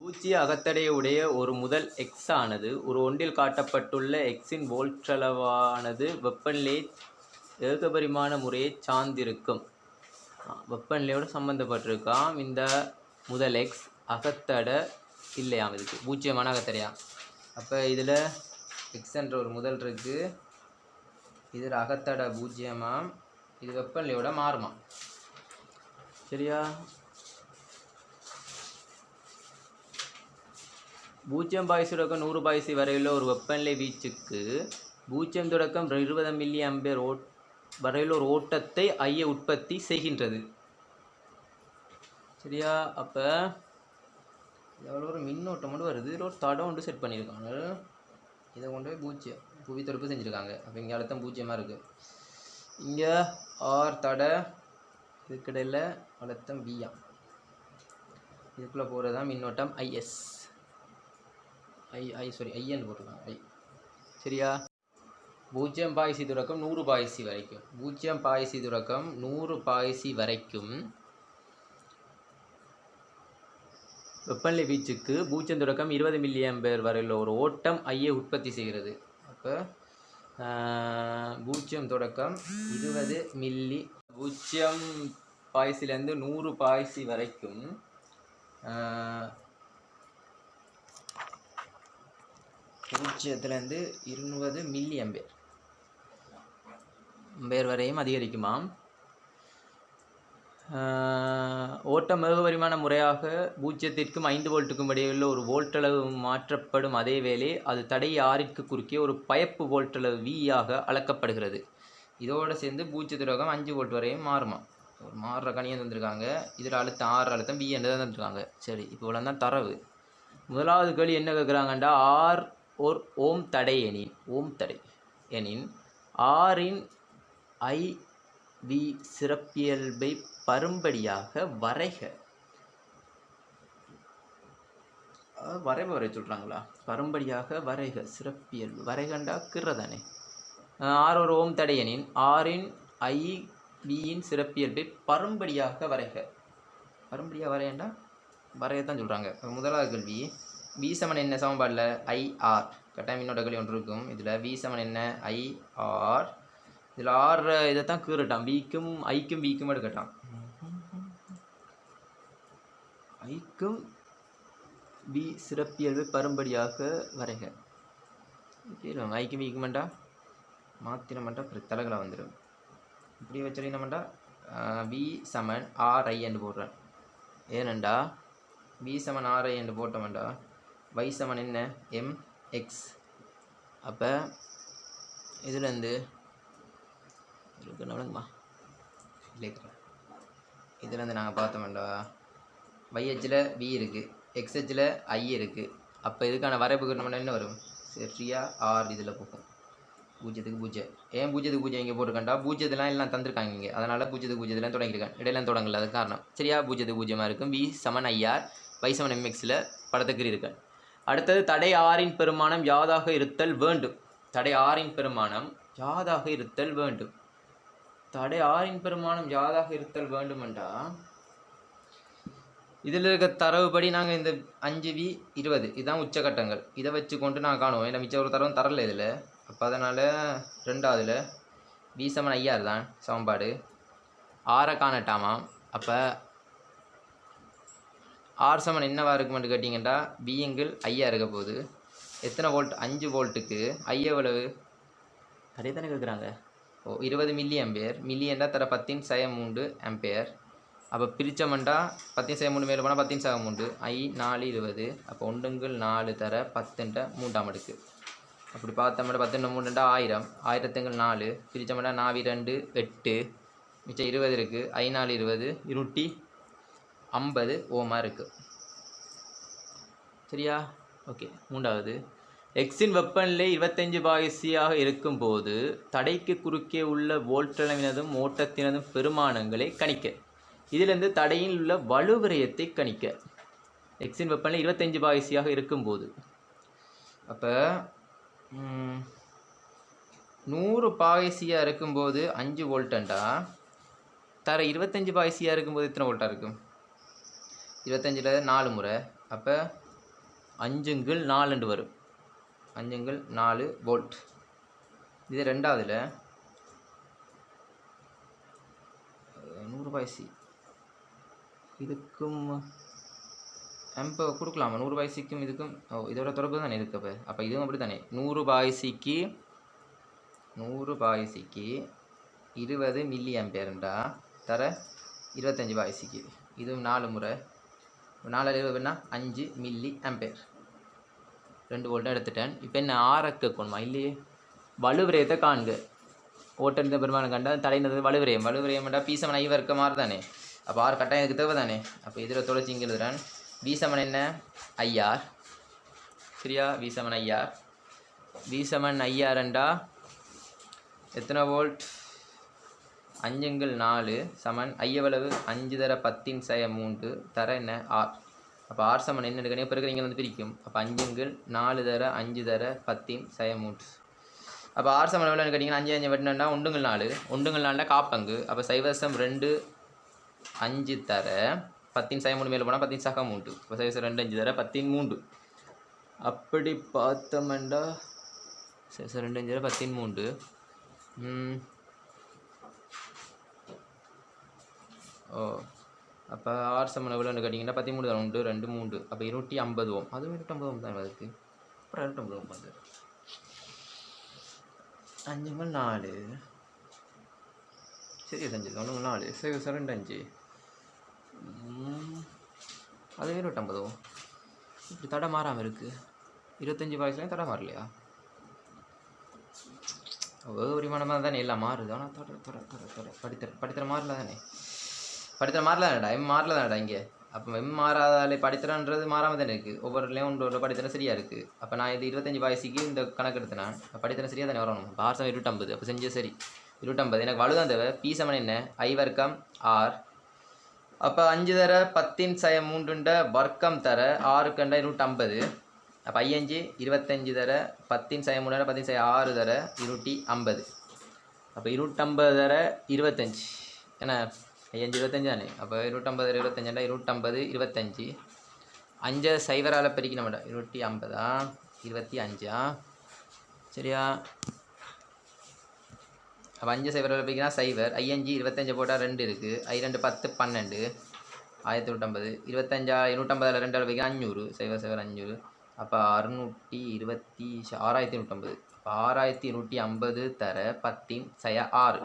பூஜ்ஜிய அகத்தடையுடைய ஒரு முதல் எக்ஸ் ஆனது ஒரு ஒன்றில் காட்டப்பட்டுள்ள எக்ஸின் வோல்ட்டளவானது வெப்பநிலை ஏகபரிமாண முறையை சார்ந்திருக்கும். வெப்பநிலையோடு சம்மந்தப்பட்டிருக்காம். இந்த முதல் எக்ஸ் அகத்தடை இல்லையாம், இதுக்கு பூஜ்ஜியமான அகத்தடையா. அப்போ இதில் எக்ஸ் என்ற ஒரு முதல் இருக்குது, இதில் அகத்தடை பூஜ்ஜியமாம், இது வெப்பநிலையோட மாறுமா. சரியா? பூஜ்ஜியம் பாய்சி தொடக்கம் 100 பாய்சி வரையுள்ள ஒரு வெப்பநிலை வீச்சுக்கு 0 தொடக்கம் 20 மில்லி ஆம்பியர் வரையுள்ள ஒரு ஓட்டத்தை ஐய உற்பத்தி செய்கின்றது. சரியா? அப்போ எவ்வளோ ஒரு மின்னோட்டம் மட்டும் வருது, இதில் ஒரு தடம் ஒன்று செட் பண்ணியிருக்காங்க. இதை கொண்டு போய் பூஜ்ஜியம் புவி தொடர்பு செஞ்சுருக்காங்க. அப்போ இங்கே அழுத்தம் பூஜ்ஜியமாக இருக்குது. இங்கே ஆர் தடை, இதுக்கிடையில் அழுத்தம் பியா. இதுக்குள்ளே போகிறது தான் மின்னோட்டம் ஐஎஸ். ஐஎன்னு போட்டிருக்காங்க, ஐ. சரியா? 0 பாய்சி தொடக்கம் 100 பாய்சி வரைக்கும், 0 பாய்சி தொடக்கம் 100 பாய்சி வரைக்கும் வெப்பநிலை வீச்சுக்கு 0 தொடக்கம் 20 மில்லி ஆம்பியர் வரையுள்ள ஒரு ஓட்டம் ஐயை உற்பத்தி செய்கிறது. அப்போ 0 தொடக்கம் 20 மில்லி, 0 பாய்சிலேருந்து 100 பாய்சி வரைக்கும் 0லேருந்து 20 மில்லி ஆம்பியர் வரையும் அதிகரிக்குமாம். ஓட்டம் ஏகபரிமாண முறையாக 0க்கும் 5 வோல்ட்டுக்கும் இடையுள்ள ஒரு வோல்ட்டளவு மாற்றப்படும். அதே வேளை அது தடை ஆறிற்கு குறுக்கே ஒரு பயப்பு வோல்ட்டளவு V-ஆக அளக்கப்படுகிறது. இதோடு சேர்ந்து 0 தொடக்கம் 5 வோல்ட் வரையும் மாறுமா. ஒரு மாறுற கணியம் தந்திருக்காங்க. இதில் அழுத்தம் ஆறு அழுத்தம் V என்று தான் தந்துருக்காங்க. சரி, இப்போ இவ்வளோ தான் தரவு. முதலாவது கேள்வி என்ன கேட்குறாங்கண்டா, ஆர் ஒரு ஓம் தடை எனின் ஆரின் IV சிறப்பியல்பை பரும்படியாக வரைக. வரை சொல்கிறாங்களா? பரும்படியாக வரைக, சிறப்பியல்பு வரைகண்டா கிரதானே. ஆர் ஒரு ஓம் தடை எனின் ஆரின் IV சிறப்பியல்பை பரும்படியாக வரைக. பரும்படியாக வரையண்டா வரையத்தான் சொல்கிறாங்க. முதலாவது கேள்வி, V சமன் என்ன சமன்பாடில் IR கட்டாயம் மின்னோட்ட கேள்வி ஒன்று இருக்கும். இதில் V சமன் என்ன IR, இதில் ஆர் இதைத்தான் கீறட்டான், Vக்கும் Vக்கும் எடுக்கட்டான். ஐக்கும் V சிறப்பியல்பு பரும்படியாக வரைக. ஐக்கும் Vக்குமெண்டா மாத்திரமெண்டா தலைகளாக வந்துடும். இப்படி வச்சுருந்தோம்டா V சமன் RI என்று போடுறேன். ஏனண்டா V சமன் RI என்று போட்டோம்டா y சமன் என்ன mx. அப்போ இதுலேருந்து விளங்குமா இல்லைங்களா? இதுலேருந்து நாங்கள் பார்த்தோம்டா yஹில் V இருக்குது, xஹில் I இருக்குது. அப்போ இதுக்கான வரைப்பு நம்ம என்ன வரும்? சரியா? ஆர் இதில் போகும் 0க்கு 0. ஏன் 0க்கு 0 இங்கே போட்டிருக்கேன்டா, 0 எல்லாம் தந்திருக்காங்க இங்கே, அதனால் 0க்கு 0 தொடங்கியிருக்கேன், இடையிலாம் தொடங்கல, அது காரணம். சரியா? 0க்கு 0 இருக்கும். V சமன் IR, y சமன் mxயில் படத்துக்கு இருக்கேன். அடுத்தது, தடை ஆரின் பெருமானம் யாதாக இருத்தல் வேண்டும். தடை ஆரின் பெருமானம் யாதாக இருத்தல் வேண்டும். தடை ஆரின் பெருமானம் யாதாக இருத்தல் வேண்டுமெண்டா, இதில் இருக்க தரவுப்படி நாங்கள் இந்த 5V 20 இதுதான் உச்சகட்டங்கள், இதை வச்சு கொண்டு நான் காணுவோம். ஏன்னா மிச்சம் ஒரு தரவும் தரல இதில். அப்போ அதனால் ரெண்டாவதுல V சமன் IR தான் சமன்பாடு. ஆரை காணட்டாமாம். அப்போ ஆர் சமன் என்னவா இருக்குமென்று கேட்டிங்கன்னா Vங்கில் ஐயா இருக்க போகுது. எத்தனை வோல்ட்? 5 வோல்ட்டுக்கு ஐ எவ்வளவு? அதே தானே கேட்குறாங்க. 20 மில்லி ஆம்பியர். மில்லி என்றால் தர 10⁻³ ஆம்பியர். அப்போ பிரித்தமெண்டா 10⁻³ மேலே போனால் 10⁻³ I 4 20. அப்போ 1/4 தர 10⁻³ அடுக்கு. அப்படி பார்த்தோம்னா 10⁻³ 1000. 1000 பிரித்தமெண்டா 4 2 8, மிச்சம் 20 இருக்குது. I 4 20 250 ஓமாக இருக்குது. சரியா? ஓகே. மூன்றாவது, எக்ஸின் வெப்பநிலை 25 பாய்சியாக இருக்கும்போது தடைக்கு குறுக்கே உள்ள வோல்ட்டளவினதும் ஓட்டத்தினதும் பெருமானங்களை கணிக்க. இதிலிருந்து தடையில் உள்ள வலுவிரயத்தை கணிக்க. எக்ஸின் வெப்பநிலை 25 பாய்சியாக இருக்கும்போது, அப்போ 100 பாய்சியாக இருக்கும்போது 5 வோல்ட்டண்டா, தர 25 பாய்சியாக இருக்கும்போது எத்தனை வோல்ட்டாக இருக்கும்? 25ல் 4 முறை. அப்போ 5/4 வரும். 5/4 வோல்ட். இது ரெண்டாவதுல 100 சி இதுக்கும் ஆம்பை கொடுக்கலாமா? 100 சிக்கும் இதுக்கும் இதோட தொடர்பு தானே இருக்கு. அப்போ இதுவும் அப்படி தானே. 100 சிக்கு 20 மில்லி ஆம்பியர்ண்டா தர 25 சிக்கு. இதுவும் 4 முறை 4 20னா 5 மில்லி ஆம்பியர். 2 வோல்ட்டாக எடுத்துட்டேன். இப்போ என்ன ஆரக்க கொணுமா இல்லையே? வலுவிரயத்தை காண்க. ஓட்டறிந்த பெருமானம் கண்டால் தடைந்தது வலுவிரயம். வலுவிரயம்டா பீசமன் ஐவர் இருக்க மாதிரி தானே. அப்போ ஆறு கட்டாயம் இதுக்கு தேவை தானே. அப்போ இதில் தொலைச்சி இங்கே எழுதுறேன். வீசமன் என்ன? ஐஆர். சரியா? வீசமன் ஐஆர். வீசமன் ஐஆர்ண்டா எத்தனை வோல்ட்? 5/4 சமன் ஐயவளவு 5 தர 10/3 தர என்ன? ஆர். அப்போ ஆர் சமன் என்ன எடுக்கணும்? இப்போ இருக்கிற இங்கே வந்து பிரிக்கும். அப்போ 5/4 தர 5 தர 10/3. அப்போ ஆர் சமன் எவ்வளோன்னு கேட்டிங்கன்னா 5 5 வெட்டினா 1/4. 1/4 காப்பங்கு. அப்போ 0.2 5 தர 10/3 மேலே போனால் 10/3. இப்போ 0.2 5 தர 10/3. அப்படி பார்த்தோம்னா 0.2 5 தர 10/3. ஓ அப்போ ஆர் சமன் எவ்வளோன்னு கேட்டிங்கன்னா 13 தர 1 2 3. அப்போ 250 ஓம். அதுவும் 250 தான் அதுக்கு. அப்புறம் 250 ஓம் வந்து 5/4 சரி 5 1/4 0.2 அது 250 ஓம். இப்படி தடை மாறாமல் இருக்குது. 25 வயசுலேயும் தடை மாறலையா? பரிமாணமாக தானே எல்லாம் மாறுது. ஆனால் படித்தர மாறல தானே. படித்தர மாறல தானடா. எம் மாறல தானடா இங்கே. அப்போ எம் மாறாதாலே படித்தரன்றது மாறாமல் தானே இருக்குது. ஒவ்வொருலையும் ஒன்று படித்தரம் சரியாக இருக்குது. அப்போ நான் இது 25 வயசுக்கு இந்த கணக்கு எடுத்தேன். படித்தரம் சரியாக தானே வரணும். ஆர் சமம் 250. அப்போ செஞ்சு சரி 250. எனக்கு வலுதான் தேவை. பி சமன் என்ன? ஐ வர்க்கம் ஆர். அப்போ 5 தர 10/3 வர்க்கம் தர ஆறுக்கண்டா 250. அப்போ 5 25 தர 10/3 10/6 தர 250. அப்போ 250 தர 25 ஏன்னா 5 25 தானே. அப்போ 250 தர 25 250 25. 5 0 பிரிக்கணும் மேடம். 250 25 சரியா? அப்போ 5 0 பிரிக்கினா 0. 5 25 போட்டால் 2 இருக்குது. 2 10 12 1150. 25 150 2 பிரிக்கினா 500 0 0 500. அப்போ 6150. அப்போ 6150 தர 10/6.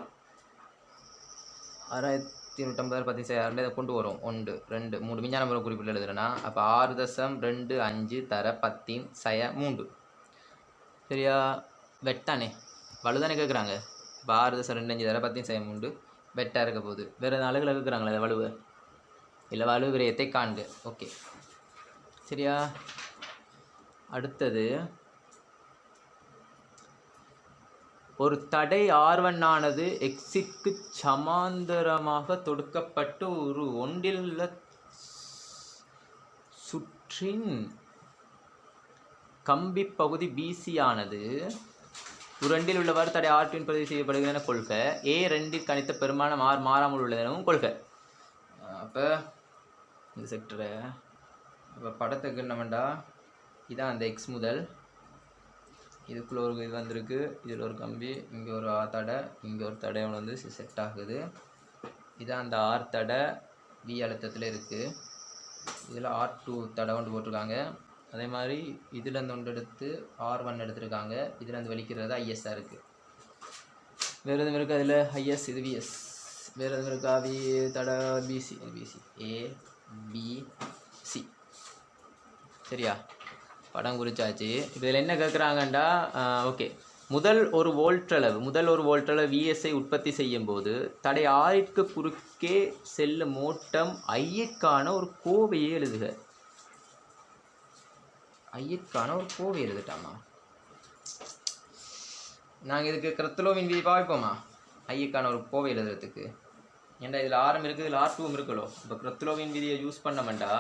6150 10/6 இதை கொண்டு வரும். 1 2 3 விஞ்ஞான முறை குறிப்பிட்டு எழுதுறேன்னா அப்போ 6.25 தர 10/3. சரியா? வெட்டானே வலுதானே கேட்குறாங்க. இப்போ 6.25 தர 10/3 வெட்டாக இருக்க போகுது. வேறு அழகில் கேட்குறாங்களே அதை வலுவை இல்லை வலு விரயத்தை காண்க. ஓகே சரியா? அடுத்தது ஒரு தடை R1 ஆனது எக்ஸிற்கு சமாந்தரமாக தொடுக்கப்பட்டு ஒரு ஒன்றிலுள்ள சுற்றின் கம்பி பகுதி BC ஆனது ஒரு உள்ளவாறு தடை R2 பதிவு செய்யப்படுகிறது என கொள்க. A2 கணித்த பெருமானம் R மாறாமல் உள்ளது எனவும் கொள்க. அப்போ இந்த செக்டரை இப்போ படத்துக்கு என்னமெண்டா இதான் அந்த எக்ஸ் முதல் இதுக்குள்ளே ஒரு இது வந்திருக்கு. இதில் ஒரு கம்பி, இங்கே ஒரு தடை, இங்கே ஒரு தடை ஒன்று வந்து செட் ஆகுது. இதான் அந்த ஆர் தடை வி அழுத்தத்தில் இருக்குது. இதில் R2 தடை ஒன்று போட்டிருக்காங்க. அதே மாதிரி இதில் இருந்து ஒன்று எடுத்து R1 எடுத்துருக்காங்க. இதில் இருந்து வெளிக்கிறது ஐஎஸ்ஸாக இருக்குது. வேறு எதுவும் இருக்குது அதில்? ஐஎஸ் இது விஎஸ். வேறு எதுவும் இருக்கா? வி தடை பிசி ABC சரியா? படம் குறிச்சாச்சு. இப்போ இதில் என்ன கேட்குறாங்கண்டா ஓகே முதல் ஒரு வோல்ட்டளவு விஎஸ்ஐ உற்பத்தி செய்யும் போது தடை ஆறிற்கு குறுக்கே செல்லும் ஓட்டம் ஐயிற்கான ஒரு கோவையை எழுதுக. ஐயிற்கான ஒரு கோவை எழுதுட்டாமா? நாங்கள் இதுக்கு கிரத்துலோவின் விதி பாவிப்போமா? ஐயிற்கான ஒரு கோவை எழுதுறதுக்கு. ஏன்டா இதில் ஆரம் இருக்குது, இதில் R2 இருக்குல்லோ. இப்போ கிரத்துலோவின் விதியை யூஸ் பண்ணமாட்டா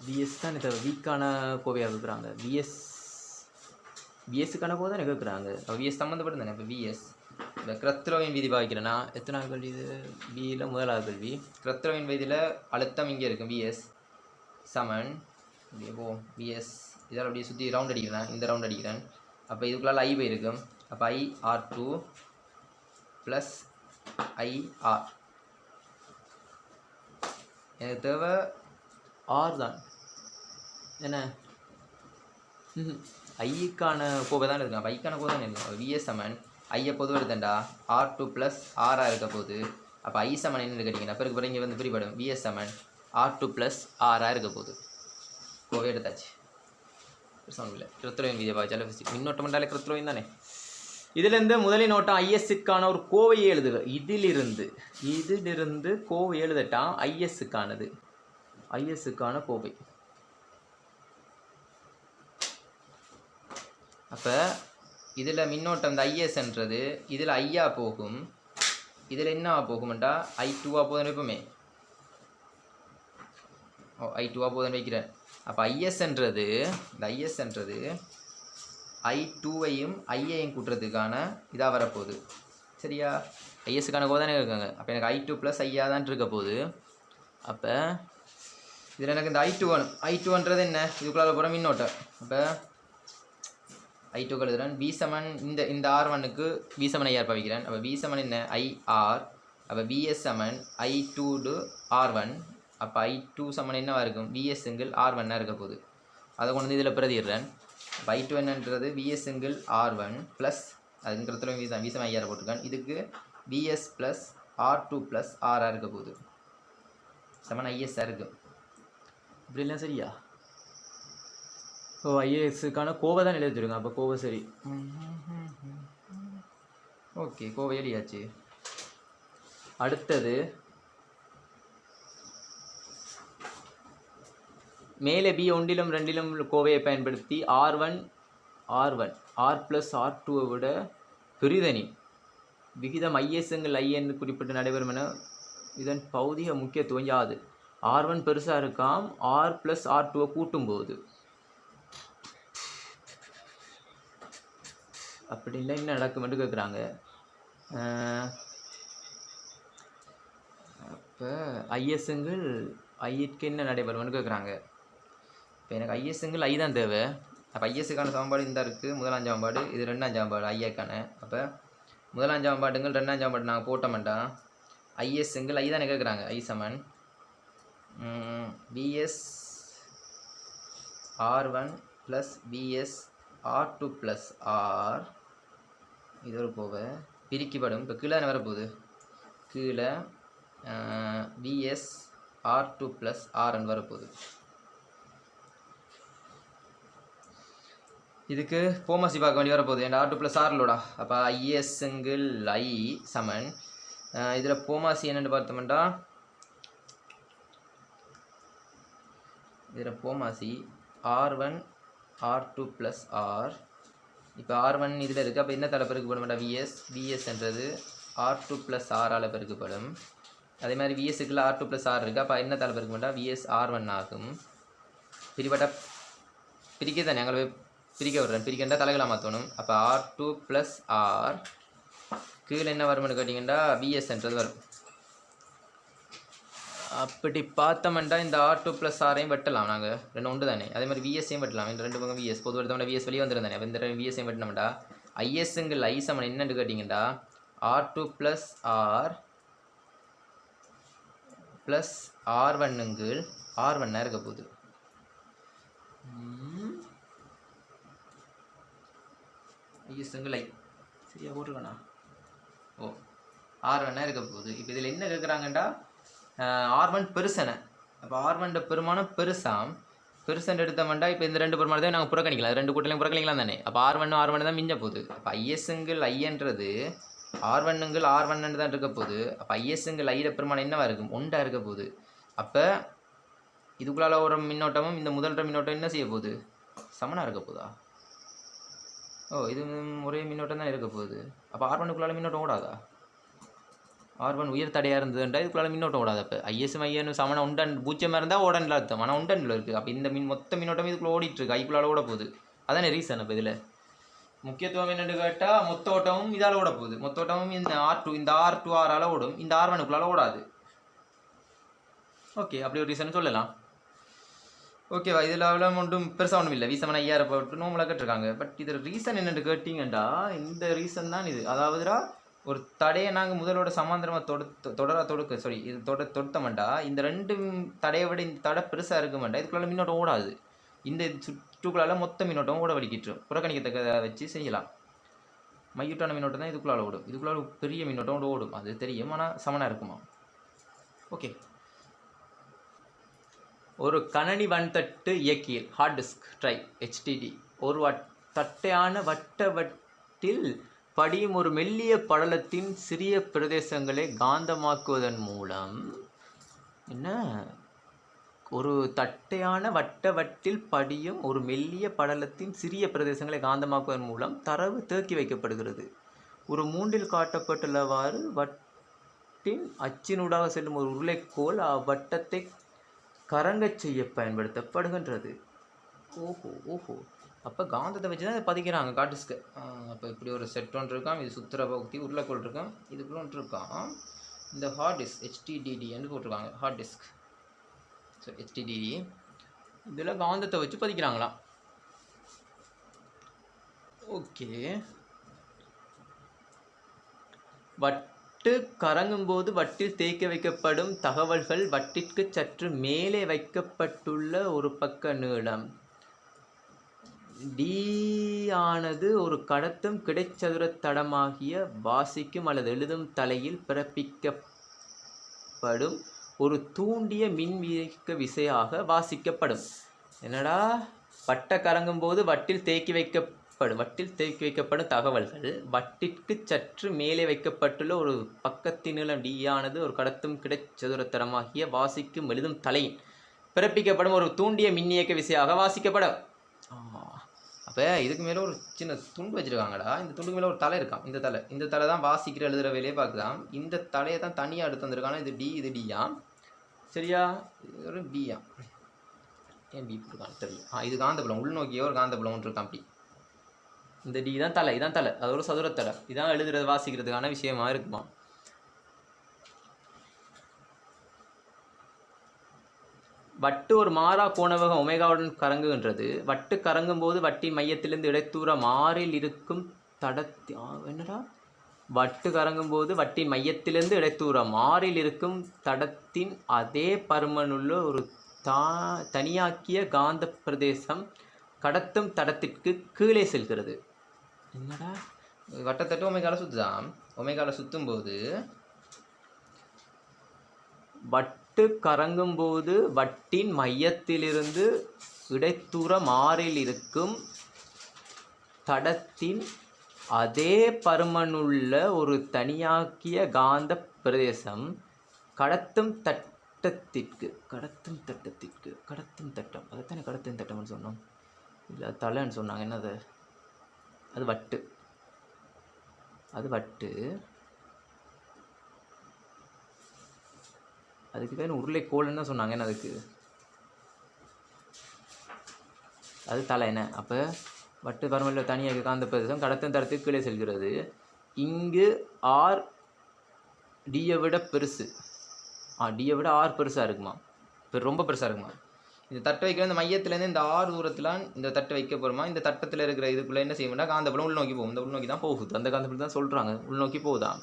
விஎஸ் தான் இதை வீக்கான கோவையாக இருக்கிறாங்க. விஎஸ்ஸுக்கான கோவை தான் கேட்குறாங்க. விஎஸ் சம்மந்தப்பட்டு தானே. இப்போ விஎஸ் இந்த கிரத்துலோவின் விதி பாவிக்கிறேன்னா எத்தனாவது கல்வி இது? பியில் முதலாவது கல்வி. கிரத்துலோவின் விதியில் அழுத்தம் இங்கே இருக்கும் விஎஸ். சமன் இப்படியே போவோம் விஎஸ் இதால் அப்படியே சுற்றி ரவுண்ட் அடிக்கிறேன், இந்த ரவுண்ட் அடிக்கிறேன். அப்போ இதுக்குள்ளால் ஐ போயிருக்கும். அப்போ IR2 ப்ளஸ் IR எனக்கு தேவை ஆர் தான் என்ன ஐக்கான கோவை தான் இருக்கும். அப்போ ஐக்கான கோவை தான் இருக்கும். விஎஸ் சமன் ஐயை பொதுவாக எடுத்தேன்டா R2 ப்ளஸ் ஆராக இருக்க போகுது. அப்போ ஐ சமன் என்ன கேட்டிங்கன்னா பிறகு பிறகு இங்கே வந்து பிரிப்படும் விஎஸ் சமன் R2 ப்ளஸ் ஆராக இருக்க போகுது. கோவை எடுத்தாச்சு. இல்லை கிருத்துலோயின் விதியை பாய்ச்சால மின்னோட்டம் என்றாலே கிருத்துலோயின் தானே. இதிலிருந்து முதலின் ஓட்டம் ஐஎஸ்ஸுக்கான ஒரு கோவையை எழுதுக. இதிலிருந்து கோவை எழுதட்டான் ஐஎஸ்ஸுக்கான கோவை. அப்போ இதில் மின்னோட்டம் இந்த ஐஎஸ்ன்றது இதில் ஐயா போகும், இதில் என்ன போகும்டா I2 போதுன்னு வைப்போமே. I2 போதுன்னு வைக்கிறேன். அப்போ ஐஎஸ்ன்றது இந்த ஐஎஸ்ன்றது I2ஐயும் ஐயையும் கூட்டுறதுக்கான இதாக வரப்போகுது. சரியா? ஐஎஸ்ஸுக்கான கோவை தானே இருக்காங்க. அப்போ எனக்கு I2 ப்ளஸ் ஐயா தான் இருக்க போகுது. அப்போ இதில் எனக்கு இந்த I2 வேணும். I2ன்றது என்ன? இதுக்குள்ளால போகிற மின்னோட்டம். அப்போ I2 எழுதுறேன். V சமன் இந்த R1க்கு V சமன் ஐஆர் பாவிக்கிறேன். அப்போ V சமன் என்ன? IR. அப்போ VS Saman I2 to R1. அப்போ I2 சமன் என்னவாக இருக்கும்? VS சிங்கிள் R1 இருக்க போகுது. அதை கொண்டு வந்து இதில் பிரதிடுறேன். அப்போ I2 என்னன்றது VS சிங்கிள் R1 ப்ளஸ் அதுங்கிறதுல V சமன் ஐஆர் போட்டிருக்கேன். இதுக்கு VS ப்ளஸ் R2 ப்ளஸ் ஆராக இருக்க போகுது. சமன் IS இருக்குது. இப்படி இல்லை சரியா? ஐஏஎஸ்ஸுக்கான கோவை தான் எழுதி வச்சுருங்க. அப்போ கோவை சரி. ஓகே, கோவை எழுதியாச்சு. அடுத்தது மேலே B ஒன்றிலும் ரெண்டிலும் கோவையை பயன்படுத்தி R1 R ப்ளஸ் R2 விட பெரிதனி விகிதம் ஐஎஸ்எங்கள் ஐஎன் குறிப்பிட்டு நடைபெறும் என இதன் பௌதிக முக்கியத்துவம் யாது? R1 பெருசாக இருக்காம், R ப்ளஸ் R2 கூட்டும்போது. அப்படி இல்லை என்ன நடக்குமென்று கேட்குறாங்க. அப்போ ஐஎஸ்எங்கள் ஐக்கு என்ன நடைபெறும்னு கேட்குறாங்க. இப்போ எனக்கு ஐஎஸ்எங்கள் ஐ தான் தேவை. அப்போ ஐஎஸ்ஸுக்கான சமன்பாடு இந்த இருக்குது. முதலாம் சமன்பாடு, இது ரெண்டாம் சமன்பாடு ஐஏக்கான. அப்போ முதலாம் சமன்பாடுங்கள் ரெண்டாம் சமன்பாடு நாங்கள் போட்டோம்டா ஐஎஸ்எங்கள் ஐ தானே கேட்குறாங்க. ஐ சமன் VS R1 plus VS R2 plus R. இது ஒரு கோவை பிரிக்கப்படும். இப்போ கீழே வரப்போகுது. கீழே VS R2 ப்ளஸ் ஆர்ன்னு வரப்போகுது. இதுக்கு போமசி பார்க்க வேண்டி வரப்போகுது. ஏன்னா R2 ப்ளஸ் ஆர்லோடா. அப்போ ஐஎஸ்எங்கிள் ஐ சமன் இதில் போமாசி என்னென்னு பார்த்தோம்னா இதில் போமாசி R1 R2 ப்ளஸ் ஆர். இப்போ R1 இதில் இருக்குது. அப்போ என்ன தலை பெருக்கப்படும்? VSன்றது R2 ப்ளஸ் ஆரால் பெருக்கப்படும். அதே மாதிரி VSக்குள்ள R2 ப்ளஸ் ஆர் இருக்குது. அப்போ என்ன தலை பெருக்கப்பட்டா VS R1 ஆகும். பிரிக்க தானே எங்களை பிரிக்க விடுறேன். பிரிக்கண்டா தலைகளாக மாற்றணும். அப்போ R2 ப்ளஸ் ஆர் கீழே என்ன வரும்னு கேட்டிங்கன்னா VSன்றது வரும். அப்படி பார்த்தோம்னா இந்த R2 ப்ளஸ் ஆரையும் வெட்டலாம். நாங்கள் ரெண்டு உண்டு தானே. அதே மாதிரி VSையும் வெட்டலாம். இந்த ரெண்டு பக்கம் VS பொதுவாக எடுத்தோம்னா VS வெளியே வந்துடும் தானே. அப்போ இந்த VSையும் வெட்டினோம்டா ஐஎஸ்எங்கள் ஐ சமன் என்னன்னு கேட்டிங்கன்னா R2 plus R plus R1ங்கள் R1 இருக்க போகுது. ஐஎஸ்எங்கள் ஐ சரியா போட்டிருக்கண்ணா? R1 இருக்க போகுது. இப்போ இதில் என்ன கேட்குறாங்கண்டா R1 பெருசனை. அப்போ R1 பெருமானம் பெருசன் எடுத்தோம்னா இப்போ இந்த ரெண்டு பெருமானத்தையும் நாங்கள் புறக்கணிக்கலாம். ரெண்டு கூட்டலையும் புறக்கணிக்கலாம் தானே. அப்போ R1 தான் மிஞ்ச போகுது. அப்போ ஐஎஸ்எங்கள் ஐன்றது R1ங்கள் R1 தான் இருக்க போகுது. அப்போ ஐஎஸ்எங்கள் ஐட பெருமானம் என்னவா இருக்கும்? ஒன்றா இருக்க போகுது. அப்போ இதுக்குள்ளால ஒரு மின்னோட்டமும் இந்த முதல்ற மின்னோட்டம் என்ன செய்ய போகுது? சமனாக இருக்க போதா? இது ஒரே மின்னோட்டம் தான் இருக்க போகுது. அப்போ R1க்குள்ளால மின்னோட்டம் ஓடாதா? R1 உயர் தடையாக இருந்ததுன்றா இதுக்குள்ளால மின்னோட்டம் ஓடாது. அப்போ ஐஎஸ்எம் ஐஎன்னு சமணம் உண்டன் பூஜ்ஜியமாக இருந்தால் ஓடன்ல அர்த்தம். ஆனால் உண்டனில் இருக்குது. அப்போ இந்த மொத்த மின்னோட்டம் இதுக்குள்ளே ஓடிட்டுருக்கு. ஐக்குள்ளால ஓட போகுது. அதானே ரீசன். அப்போ இதில் முக்கியத்துவம் என்னென்னு கேட்டால் மொத்த ஓட்டமும் இதால் ஓட போகுது. மொத்த ஓட்டமும் இந்த R2 ஆரால் ஓடும். இந்த R1க்குள்ளால ஓடாது. ஓகே, அப்படி ஒரு ரீசன் சொல்லலாம். ஓகேவா, இதில் அவ்வளோ ஒன்றும் பெருசாக ஒன்றும் இல்லை. வீசமான 5000 போட்டு நோம்பலாக கேட்டிருக்காங்க. பட் இதில் ரீசன் என்னென்னு கேட்டிங்கண்டா, இந்த ரீசன் தான் இது. அதாவதுடா ஒரு தடையை நாங்கள் முதலோட சமாந்தரமாக இது தொடுத்தோம்டா, இந்த ரெண்டு தடையை விட இந்த தடை பெருசாக இருக்குமாண்டா, இதுக்குள்ள மின்னோட்டம் ஓடாது. இந்த சுற்றுக்குள்ளால் மொத்த மின்னோட்டம் ஓட வலிக்கிட்டுரும். புறக்கணிக்கத்தக்க வச்சு செய்யலாம். மையூட்டான மின்னோட்டம் தான் இதுக்குள்ளால் ஓடும். இதுக்குள்ளால் பெரிய மின்னோட்டம் ஓடும், அது தெரியும். ஆனால் சமனாக இருக்குமா? ஓகே. ஒரு கணனி வன்தட்டு இயக்கியில் ஹார்ட் டிஸ்க் ட்ரைவ் HDD ஒரு தட்டையான வட்டவட்டில் படியும் ஒரு மெல்லிய படலத்தின் சிறிய பிரதேசங்களை காந்தமாக்குவதன் மூலம் என்ன, ஒரு தட்டையான வட்டவட்டில் படியும் ஒரு மெல்லிய படலத்தின் சிறிய பிரதேசங்களை காந்தமாக்குவதன் மூலம் தரவு தேக்கி வைக்கப்படுகிறது. ஒரு மூன்றில் காட்டப்பட்டுள்ளவாறு வட்டின் அச்சினூடாக செல்லும் ஒரு உருளைக்கோள் அவ்வட்டத்தை கரங்கச் செய்ய பயன்படுத்தப்படுகின்றது. ஓஹோ ஓஹோ, அப்போ காந்தத்தை வச்சு தான் அதை பதிக்கிறாங்க காட்டுஸ்க்கு. அப்போ இப்படி ஒரு செட் ஒன்று இருக்கான், இது சுத்திர பகுதி உருளைக்கோள் இருக்கான், இதுக்குள்ள ஒன்று இருக்கான். இந்த ஹார்ட் டிஸ்க் HDD போட்டிருக்காங்க, ஹார்ட் டிஸ்க். ஸோ HDD இதில் காந்தத்தை வச்சு பதிக்கிறாங்களாம். ஓகே. வட்டு கறங்கும்போது வட்டில் தேக்க வைக்கப்படும் தகவல்கள் வட்டிற்கு சற்று மேலே வைக்கப்பட்டுள்ள ஒரு பக்க நீளம் D ஆனது ஒரு கடத்தும் கிடைச்சதுர தடமாகிய வாசிக்கும் அல்லது எழுதும் தலையில் பிறப்பிக்கப்படும் ஒரு தூண்டிய மின்வியக்க விசையாக வாசிக்கப்படும். என்னடா, வட்ட கறங்கும் போது வட்டில் தேக்கி வைக்கப்படும் தகவல்கள் வட்டிற்கு சற்று மேலே வைக்கப்பட்டுள்ள ஒரு பக்கத்தின் நீளம் D ஆனது ஒரு கடத்தும் கிடைச்சதுரத்தடமாகிய வாசிக்கும் எழுதும் தலையின் பிறப்பிக்கப்படும் ஒரு தூண்டிய மின்னியக்க விசையாக வாசிக்கப்படும். அப்போ இதுக்கு மேலே ஒரு சின்ன துண்டு வச்சுருக்காங்கடா. இந்த துண்டுக்கு மேலே ஒரு தலை இருக்கான். இந்த தலை தான் வாசிக்கிற எழுதுகிற வேலையை பார்க்குதான். இந்த தலையை தான் தனியாக எடுத்து வந்திருக்காங்க. இது D, இது Dயா, சரியா? இது ஒரு Bயா, ஏன் B போட்டுருக்கான்னு தெரியல. இது காந்தப்புலம், உள்நோக்கிய ஒரு காந்தப்புலம் ஒன்று இருக்கான். அப்படி இந்த D தான் தலை, இதான் தலை, அது ஒரு சதுரத்தலை. இதான் எழுதுறது வாசிக்கிறதுக்கான விஷயமா இருக்குமா? வட்டு ஒரு மாறா கோணவகம் ஒமேகாவுடன் கறங்குகின்றது. வட்டு கறங்கும் போது வட்டின் மையத்திலிருந்து இடைத்தூரம் ஆறில் இருக்கும் தடத்தி என்னடா, வட்டு கறங்கும் போது வட்டின் மையத்திலிருந்து இடைத்தூரம் ஆறில் இருக்கும் தடத்தின் அதே பருமனுள்ள ஒரு தனியாக்கிய காந்த பிரதேசம் கடத்தும் தடத்திற்கு கீழே செல்கிறது. என்னடா, வட்டத்தட்டு ஒமேகால சுத்துதான். ஒமேகால சுத்தும் போது வட்டு கறங்கும் போது வட்டின் மையத்திலிருந்து இடைத்தூரம் ஆறில் இருக்கும் தடத்தின் அதே பருமனுள்ள ஒரு தனியாக்கிய காந்த பிரதேசம் கடத்தும் தட்டத்திற்கு கடத்தும் தட்டம், அதைத்தானே கடத்தும் தட்டம்னு சொன்னோம். இல்லை தலைன்னு சொன்னாங்க. என்னது அது? வட்டு. அதுக்கு பேர் உருளைக்கோள்னு தான் சொன்னாங்க. என்ன அதுக்கு? அது தலை. என்ன அப்போ வட்டு பருமனில் தனியாக காந்த பிரதேசம் கடத்தும் தடத்துக்கு கீழே செல்கிறது. இங்கு ஆர் டியை விட பெருசு. டியை விட ஆர் பெருசாக இருக்குமா? இப்போ ரொம்ப பெருசாக இருக்குமா? இந்த தட்டை வைக்கிற இந்த மையத்துலேருந்து இந்த ஆறு தூரத்தில் இந்த தட்டை வைக்க போகிறோமா? இந்த தட்டத்தில் இருக்கிற இதுக்குள்ளே என்ன செய்ய வேண்டாம், காந்தப்புலம் உள்நோக்கி போகும். இந்த உள்நோக்கி தான் போகுது. அந்த காந்தப்புலம் தான் சொல்கிறாங்க உள்நோக்கி போகுதான்.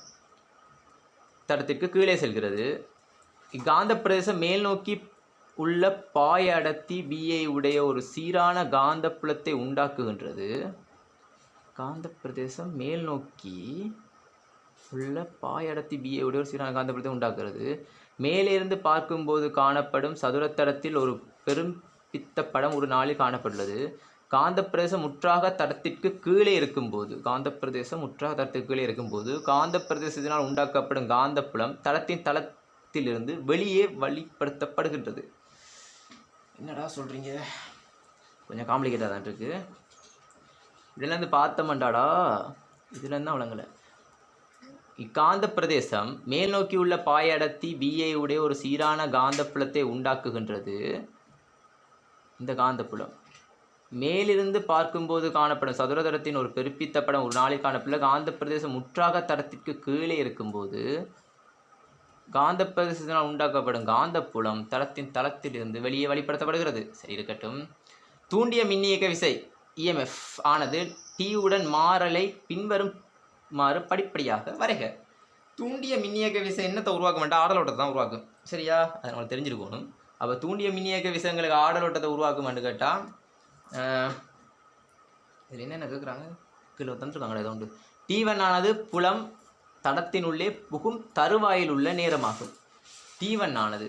தடத்திற்கு கீழே செல்கிறது. இக்காந்த பிரதேசம் மேல் நோக்கி உள்ள பாய அடர்த்தி BA உடைய ஒரு சீரான காந்த புலத்தை உண்டாக்குகின்றது. காந்த பிரதேசம் மேல் நோக்கி உள்ள பாய அடர்த்தி BA உடைய ஒரு சீரான காந்த புலத்தை உண்டாக்குகிறது. மேலே இருந்து பார்க்கும்போது காணப்படும் சதுரத்தடத்தில் ஒரு பெரும் பித்த படம் ஒரு நாளில் காணப்பட்டுள்ளது. காந்த பிரதேசம் முற்றாக தடத்திற்கு கீழே இருக்கும்போது காந்த பிரதேசத்தினால் உண்டாக்கப்படும் காந்த புலம் தளத்தின் தளத்திலிருந்து வெளியே வெளிப்படுத்தப்படுகின்றது. என்னடா சொல்கிறீங்க? கொஞ்சம் காம்ப்ளிகேட்டாக தான் இருக்குது. இதுலேருந்து பார்த்தோம்டாடா, இதுலேருந்து தான் வழங்கலை. இக்காந்த பிரதேசம் மேல் நோக்கி உள்ள பாய அடர்த்தி BA உடைய ஒரு சீரான காந்தப்புலத்தை உண்டாக்குகின்றது. இந்த காந்தப்புலம் மேலிருந்து பார்க்கும்போது காணப்படும் சதுரதடத்தின் ஒரு பெருப்பித்த படம் ஒரு நாளில் காணப்படும். காந்த பிரதேசம் முற்றாக தடத்திற்கு கீழே இருக்கும்போது காந்த பிரதேசத்தினால் உண்டாக்கப்படும் காந்தப்புலம் தளத்திலிருந்து வெளியே வெளிப்படுத்தப்படுகிறது. சரி, இருக்கட்டும். தூண்டிய மின்னியக்க விசை இஎம்எஃப் ஆனது டியுடன் மாறலை பின்வருமாறு படிப்படியாக வரைக. தூண்டிய மின்னியக்க விசை என்னத்தை உருவாக்க மாட்டா? ஆடலோட்டத்தை தான் உருவாக்கும். சரியா? அதை நம்மளுக்கு தெரிஞ்சிருக்கணும். அப்போ தூண்டிய மின்னியக்க விசைங்களுக்கு ஆடலோட்டத்தை உருவாக்குமான்னு கேட்டால் இதில் என்னென்ன கேட்குறாங்க? கீழே தந்துருக்காங்களா? ஏதோ உண்டு. T1 ஆனது புலம் தடத்தினுள்ளே புகும் தருவாயில் உள்ள நேரமாகும். T1 ஆனது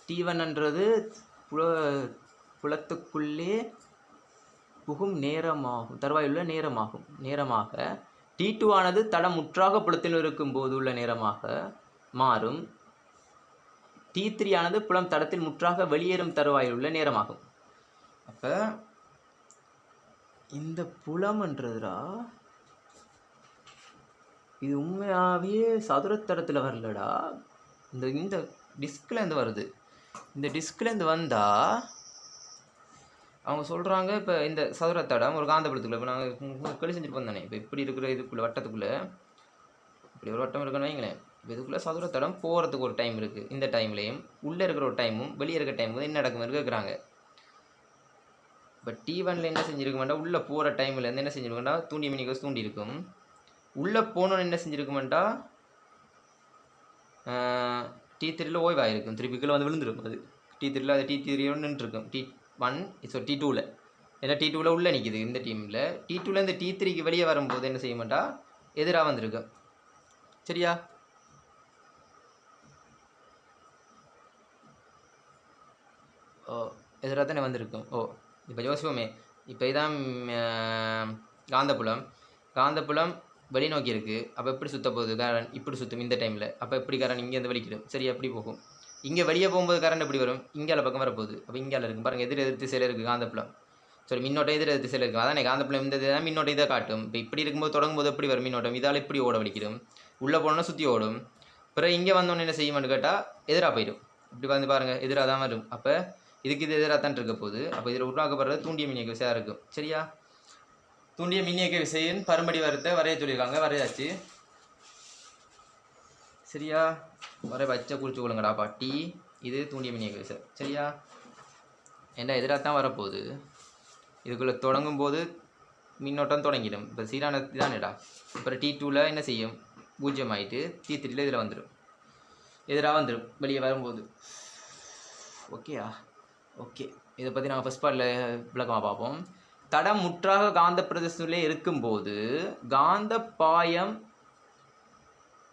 T1ன்றது புலத்துக்குள்ளே புகும் நேரமாகும், தருவாயில் உள்ள நேரமாக. T2 ஆனது தடம் முற்றாக புலத்தில் இருக்கும் போது உள்ள நேரமாக மாறும். T3 ஆனது புலம் தடத்தில் முற்றாக வெளியேறும் தருவாயில் உள்ள நேரமாகும். அப்போ இந்த புலம்ன்றதுடா இது உண்மையாகவே சதுரத்தடத்தில் வரலடா. இந்த டிஸ்க்லேருந்து வருது. இந்த டிஸ்க்லேருந்து வந்தால் அவங்க சொல்கிறாங்க, இப்போ இந்த சதுரத்தடம் ஒரு காந்தப்புலத்துக்குள்ளே, இப்போ நாங்கள் கழி செஞ்சுட்டு வந்தானே, இப்போ இப்படி இருக்கிற இதுக்குள்ளே வட்டத்துக்குள்ளே இப்படி ஒரு வட்டம் இருக்குன்னு வைங்களேன். இப்போ இதுக்குள்ளே சதுரத்தடம் போகிறதுக்கு ஒரு டைம் இருக்குது. இந்த டைம்லேயும் உள்ளே இருக்கிற ஒரு டைமும் வெளியே இருக்கிற டைமும் என்ன நடக்கும்னு கேட்குறாங்க. இப்போ T1ல் என்ன செஞ்சுருக்க மாட்டா? உள்ளே போகிற டைம்லேருந்து என்ன செஞ்சுருக்கா? தூண்டிய மின்னியக்க தூண்டி இருக்கும். உள்ளே போனோன்னு என்ன செஞ்சுருக்குமாட்டா? T3ல் ஓய்வாயிருக்கும். திருப்பிக்குள்ளே வந்து விழுந்துருக்கும். அது T3ல் அது T3 நின்றுருக்கும். T1 T2ல் ஏன்னா T2ல் உள்ளே நிற்கிது இந்த டீமில். T2லேருந்து T3க்கு வெளியே வரும்போது என்ன செய்ய மாட்டா? எதிராக வந்திருக்கும். சரியா? ஓ, எதிராக தானே வந்திருக்கும். ஓ, இப்போ யோசிப்போமே. இப்போ இதான் காந்தப்புலம் வெளிநோக்கி இருக்குது. அப்போ எப்படி சுற்ற போகுது? கரண்ட் இப்படி சுற்றும் இந்த டைமில். அப்போ எப்படி கரண்ட் இங்கேருந்து வெளிக்கிடும். சரி, எப்படி போகும்? இங்கே வெளியே போகும்போது கரண்ட் எப்படி வரும்? இங்கால பக்கம் வரப்போகுது. அப்போ இங்கால இருக்கும் பாருங்கள், எதிர் திசையில் இருக்குது காந்தப்புலம். சரி, மின்னோட்டம் எதிர் திசையில் இருக்குது. அதானே காந்தப்புலம் இந்த தான் மின்னோட்டம் இதை காட்டும். இப்போ இப்படி இருக்கும்போது தொடங்கும்போது எப்படி வரும் மின்னோட்டம்? இதால் இப்படி ஓட வலிக்கிடும். உள்ளே போனோன்னா சுற்றி ஓடும். பிறகு இங்கே வந்தோன்னு என்ன செய்யுமான்னு கேட்டால் எதிராக போயிடும். இப்படி வந்து பாருங்கள், எதிராக தான் வரும். அப்போ இதுக்கு இது எதிராக தான் இருக்க போகுது. அப்போ இதில் உருவாக்கப்படுறது தூண்டிய மின்னியக்க விசையாக இருக்கும். சரியா? தூண்டிய மின்னியக்க விசையின் பருமடி வரத்தை வரைய சொல்லியிருக்காங்க. வரையாச்சு. சரியா? வரை வச்ச குறிச்சு கொள்ளுங்கடாப்பா. T இது தூண்டிய மின்னியக்க விசை. சரியா? ஏன்னா எதிராக தான் வரப்போகுது. இதுக்குள்ளே தொடங்கும் போது மின்னோட்டம் தொடங்கிடும். இப்போ சீரான தானேடா. அப்புறம் T2ல் என்ன செய்யும்? 0 ஆகிட்டு T3ல் இதில் வந்துடும். எதிராக வந்துடும் வெளியே வரும்போது. ஓகேயா? ஓகே, இதை பற்றி நாங்கள் ஃபஸ்ட் பார்ட்டில் விளக்கமாக பார்ப்போம். தடம் முற்றாக காந்த பிரதேசத்திலே இருக்கும்போது காந்த பாயம்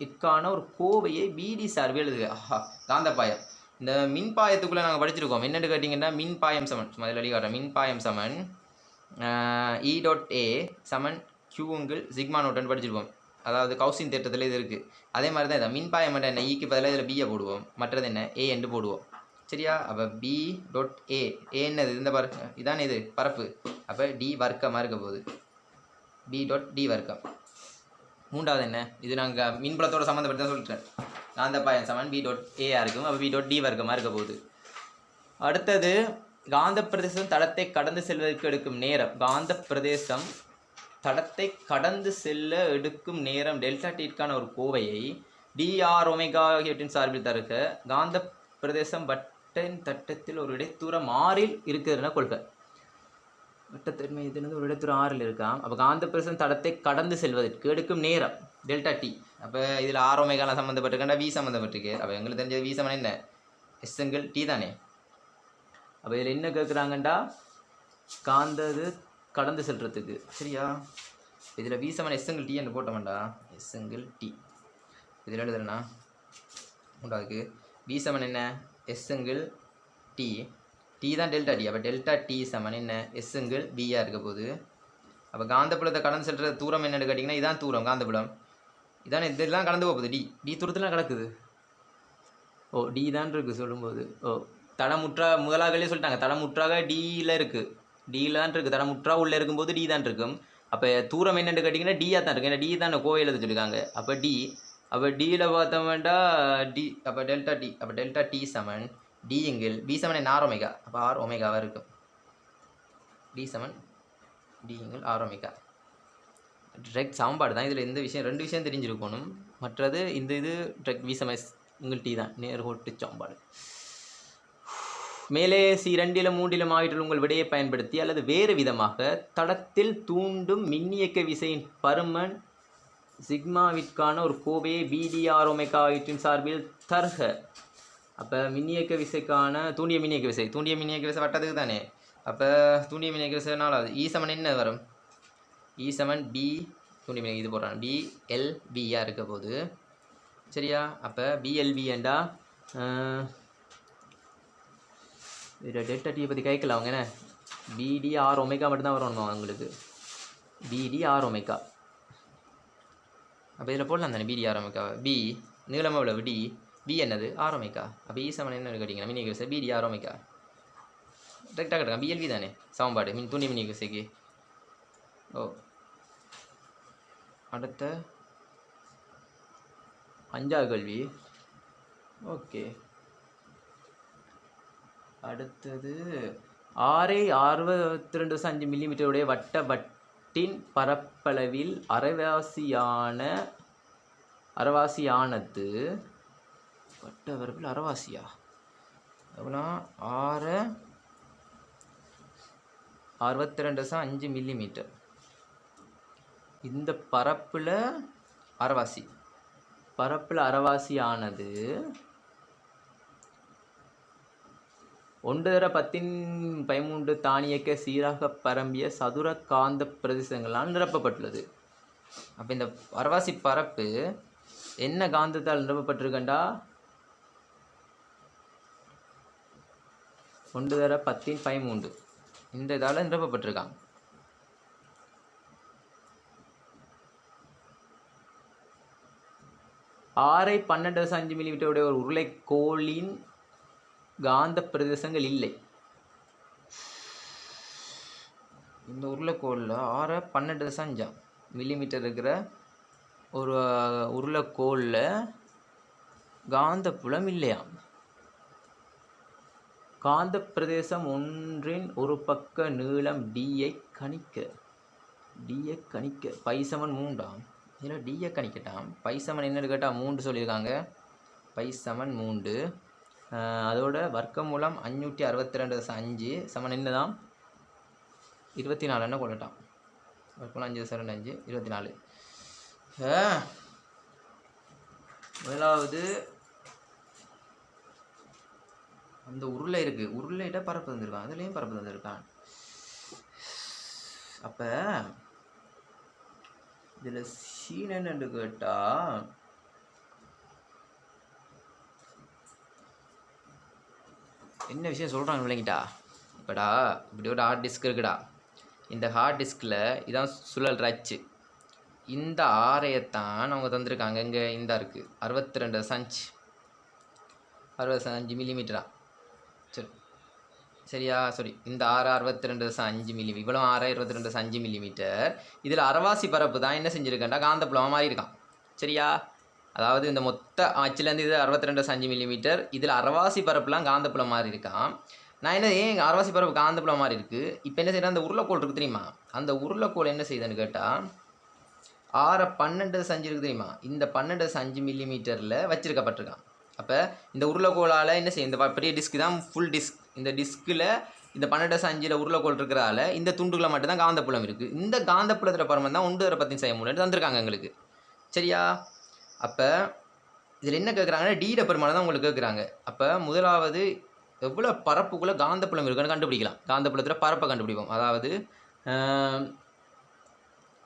இக்கான ஒரு கோவையை பிடி சார்பு எழுதுக. காந்தப்பாயம் இந்த மின்பாயத்துக்குள்ளே நாங்கள் படிச்சிருக்கோம். என்னென்னு கேட்டிங்கன்னா, மின்பாயம் சமன் முதல்ல வழிகாட்டுறேன். மின்பாயம் சமன் E.A சமன் Q சிக்மா நோட்டுன்னு படிச்சிருப்போம். அதாவது கவுசின் தேட்டத்தில் இது இருக்குது. அதே மாதிரி தான் இதை மின்பாயம் என்ன? ஈக்கு பதிலாக இதில் பியை போடுவோம். மற்றது என்ன? ஏ என்று போடுவோம். சரியா? அப்போ B.A என்னது? இந்த இதானே இது பரப்பு. அப்போ D வர்க்கமாக இருக்க போகுது. B.D வர்க்கம். மூன்றாவது என்ன? இது நாங்கள் மின்புலத்தோட சம்மந்தப்பட்டு தான் சொல்லிட்டேன். காந்தப்பாயம் சமன் B.A இருக்கும். அப்போ B.D வர்க்கமாக இருக்க போகுது. அடுத்தது காந்த பிரதேசம் தடத்தை கடந்து செல்வதற்கு எடுக்கும் நேரம். காந்த பிரதேசம் தடத்தை கடந்து செல்ல எடுக்கும் நேரம் டெல்டா டீக்கான ஒரு கோவையை dr ஒமேகா ஆகியவற்றின் சார்பில் தருக. காந்த பிரதேசம் வட்டின் தட்டத்தில் ஒரு இடைத்தூரம் ஆறில் இருக்குதுன்னா கொள்க. வட்டத்தன்மை இதுன்னு ஒரு இடைத்தூரம் ஆறில் இருக்காம். அப்போ காந்த பிரதேசம் தடத்தை கடந்து செல்வதற்கு எடுக்கும் நேரம் டெல்டா டி. அப்போ இதில் ஆர் ஒமேகாலாம் சம்மந்தப்பட்டிருக்கா? வி சம்மந்தப்பட்டிருக்கு. அப்போ எங்களுக்கு தெரிஞ்சது வி சமன் என்ன? எஸ்எங்கள் டி தானே. அப்போ இதில் என்ன கேட்குறாங்கண்டா, காந்தது கடந்து செல்றதுக்கு. சரியா? இதில் வி சமன் எஸ்எங்கள் டி என்று போட்டோம்டா. எஸ்எங்கள் டி இதில் எழுதுறேண்ணா. மூன்றாவதுக்கு வி சமன் என்ன? எஸ்எங்கள் டி. டி தான் டெல்டா டி. அப்போ டெல்டா டி சமன் என்ன? எஸ்எங்கள் பியாக இருக்க போகுது. அப்போ காந்தப்புலத்தை கடந்து செல்கிற தூரம் என்னென்னு கேட்டிங்கன்னா, இதான் தூரம் காந்தப்புலம். இதானே இதெல்லாம் கடந்து போகுது. டி தூரத்துலாம் கிடக்குது. ஓ, டி தான் இருக்குது சொல்லும்போது. ஓ, தடமுற்றா முதலாகவே சொல்லிட்டாங்க. தடமுற்றாக டியில் இருக்குது. டியில் தான் இருக்குது. தடமுற்றா உள்ளே இருக்கும்போது டி தான் இருக்கும். அப்போ தூரம் என்னென்னு கேட்டிங்கன்னா டியாக தான் இருக்குது. ஏன்னா டி தான் கோவையில் சொல்லியிருக்காங்க. அப்போ டி. அப்போ டியில் பார்த்தோம்னா டி. அப்போ டெல்டா டி. அப்போ டெல்டா டி சமன் டிங்கில் பி சமன் என்ன? R omega. அப்போ ஆர் ஒமேகாவாக இருக்கும். டி சமன் டிங்கில் ஆர் ஒமேகா. டிரெக்ட் சமன்பாடு தான். இதில் இந்த விஷயம் ரெண்டு விஷயம் தெரிஞ்சிருக்கணும். மற்றது இந்த இது டிரெக்ட் வி சமன் உங்கள் டீ தான் நேர்கோட்டு சாம்பாடு. மேலே C2 3 ஆகிட்டுள்ள உங்கள் விடையை பயன்படுத்தி அல்லது வேறு விதமாக தடத்தில் தூண்டும் மின்னியக்க விசையின் பருமன் சிக்மாவிற்கான ஒரு கோவையை BDR ஒமேகா ஆகிட்டின் சார்பில் தருக. அப்போ மின்னியக்க விசைக்கான தூண்டிய மின்னியக்க விசை வட்டத்துக்கு தானே. அப்போ தூண்டிய மின்னியக்க விசை 4வது E சமன் என்ன வரும்? E சமன் B தூண்டிய மின்னியக்க இது போடுறாங்க BLVயாக இருக்க போது சரியா. அப்போ BLV ஏண்டா இதில் டெல்டா டீயை பற்றி கேட்கல அவங்க என்ன BDR ஒமேகா மட்டும்தான் வரணுமா உங்களுக்கு BDR ஒமேகா. அப்போ இதில் போடலாம் தானே BDR ஒமேகா. B நீளமாக எவ்வளவு D B என்னது R ஒமேகா. அப்போ E சமன் என்ன கேட்டிங்கன்னா மின்னியக்க விசை BDR ஒமேகா டெரெக்டாக கேட்டுருக்காங்க BLV தானே சமன்பாடு தூண்டிய மின்னியக்க விசைக்கு. ஓ அடுத்த 5வது கேள்வி. ஓகே அடுத்தது 62.5 மில்லிமீட்டருடைய வட்டின் பரப்பளவில் அரைவாசியானது வட்ட பரப்பில் அரைவாசியா எவ்வளோ 62.5 மில்லிமீட்டர். இந்த பரப்பில் அரைவாசியானது 1/10⁻³ தானியக்க சீராக பரம்பிய சதுர காந்த பிரதேசங்களால் நிரப்பப்பட்டுள்ளது. அப்போ இந்த அரைவாசி பரப்பு என்ன காந்தத்தால் நிரப்பப்பட்டிருக்கண்டா 1/10⁻³ இந்த இதால் நிரப்பப்பட்டிருக்காங்க. ஆரை 12.5 மில்லிமீட்டருடைய ஒரு உருளைக்கோளின் காந்த பிரதேசங்கள் இல்லை. இந்த உருளைக்கோளில் 12.5 மில்லிமீட்டர் இருக்கிற ஒரு உருளைக்கோளில் காந்த புலம் இல்லையா. காந்த பிரதேசம் ஒன்றின் ஒரு பக்க நீளம் டியை கணிக்க பை சமன் 3 இதில் டியை கணிக்கட்டாம். பை சமன் என்னன்னு கேட்டால் 3 சொல்லியிருக்காங்க. பை சமன் 3 அதோட வர்க்கமூலம் 562.5 சமன் என்னதான் 24 என்ன கொள்ளட்டான். வர்க்கமூலம் 5 24. முதலாவது அந்த உருளை இருக்குது உருளையிட்ட பரப்பு தந்திருக்கான் அதுலேயும் பரப்பு தந்திருக்கான். அப்போ இதில் சீன் என்னன்னு கேட்டால் என்ன விஷயம் சொல்கிறாங்க விளங்கிட்டா. இப்போடா இப்படி ஒரு ஹார்ட் டிஸ்க் இருக்குடா. இந்த ஹார்ட் டிஸ்கில் இதான் சுழல் ரச்சு. இந்த ஆரையத்தான் அவங்க தந்திருக்காங்க. இங்கே இந்த இருக்குது 62.5 மில்லிமீட்டரா சரி சரியா சரி. இந்த 62.5 மில்லிமீட்டர் இவ்வளோ 62.5 மில்லிமீட்டர். இதில் அரைவாசி பரப்பு தான் என்ன செஞ்சுருக்கேன்டா காந்தப்புலமாக மாறி இருக்கான் சரியா. அதாவது இந்த மொத்த ஆச்சிலேருந்து இது 62.5 மில்லிமீட்டர். இதில் அரைவாசி பரப்புலாம் காந்தப்புலம் மாறி இருக்கான். நான் என்ன ஏன் அரைவாசி பரப்பு காந்தப்புலம் மாறி இருக்குது. இப்போ என்ன செய்யறேன் அந்த உருளைக்கோள் இருக்குது தெரியுமா. அந்த உருளைக்கோள் என்ன செய்யுதுன்னு கேட்டால் 12.5 இருக்குது தெரியுமா. இந்த 12.5 மில்லிமீட்டரில் வச்சிருக்கப்பட்டிருக்கான். அப்போ இந்த உருளைக்கோளால் என்ன செய்யும் இந்த பெரிய டிஸ்க் தான் ஃபுல் டிஸ்க். இந்த டிஸ்கில் இந்த 12.5 உருளைக்கோள் இருக்கிறால இந்த துண்டுகளை மட்டும்தான் காந்தப்புலம் இருக்குது. இந்த காந்தப்புலத்தில் பரமன் தான் 1/10⁻³ தந்திருக்காங்க எங்களுக்கு சரியா. அப்போ இதில் என்ன கேட்குறாங்கன்னா டீட பெருமானம் தான் உங்களுக்கு கேட்குறாங்க. அப்போ முதலாவது எவ்வளோ பரப்புக்குள்ளே காந்தப்புலம் இருக்குன்னு கண்டுபிடிக்கலாம். காந்தப்புலத்தில் பரப்பை கண்டுபிடிப்போம். அதாவது